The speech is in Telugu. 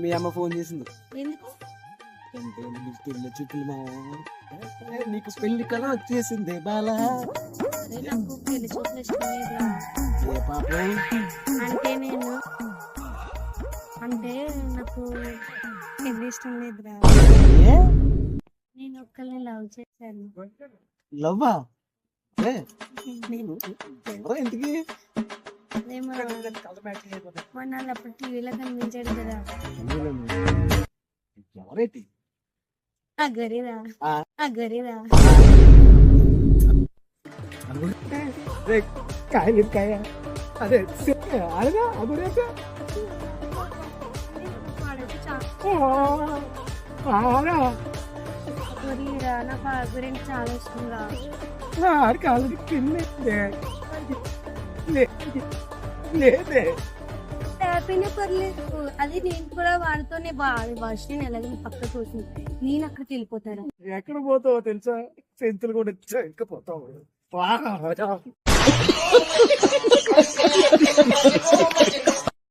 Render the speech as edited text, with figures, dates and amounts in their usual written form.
మీ అమ్మ ఫోన్ చేసింది. ఎందుకు? పెళ్లి చుట్టూ నీకు పెళ్లి కళ వచ్చేసింది బాలా. నాకు పెళ్లి చూపులు ఇష్టం లేదురా. ఏ పాపం? అంటే నాకు పెళ్లి ఇష్టం లేదురా. ఏ నేను ఒక్కరిని లవ్ చేశాను. లవ్వా? ఎందుకు మొన్న అప్పుడు టీవీలో కనిపించాడు కదా ఎవరైతే ఆ గరిరా కాయ అదే అడగా అగుడైతే గొరిరా నాకు ఆ గురించి చాలా ఇష్టం రా. ఆడికి ఆల్రెడీ తిన్లేదే లేదే హ్యాపీనే పర్లేదు. అది నేను కూడా వాడితోనే వర్షం ఎలాగ పక్క చూసింది. నేను అక్కడికి వెళ్ళిపోతాను. ఎక్కడ పోతావో తెలుసా? సెంతులు కూడా ఇంకా పోతావు. బాగా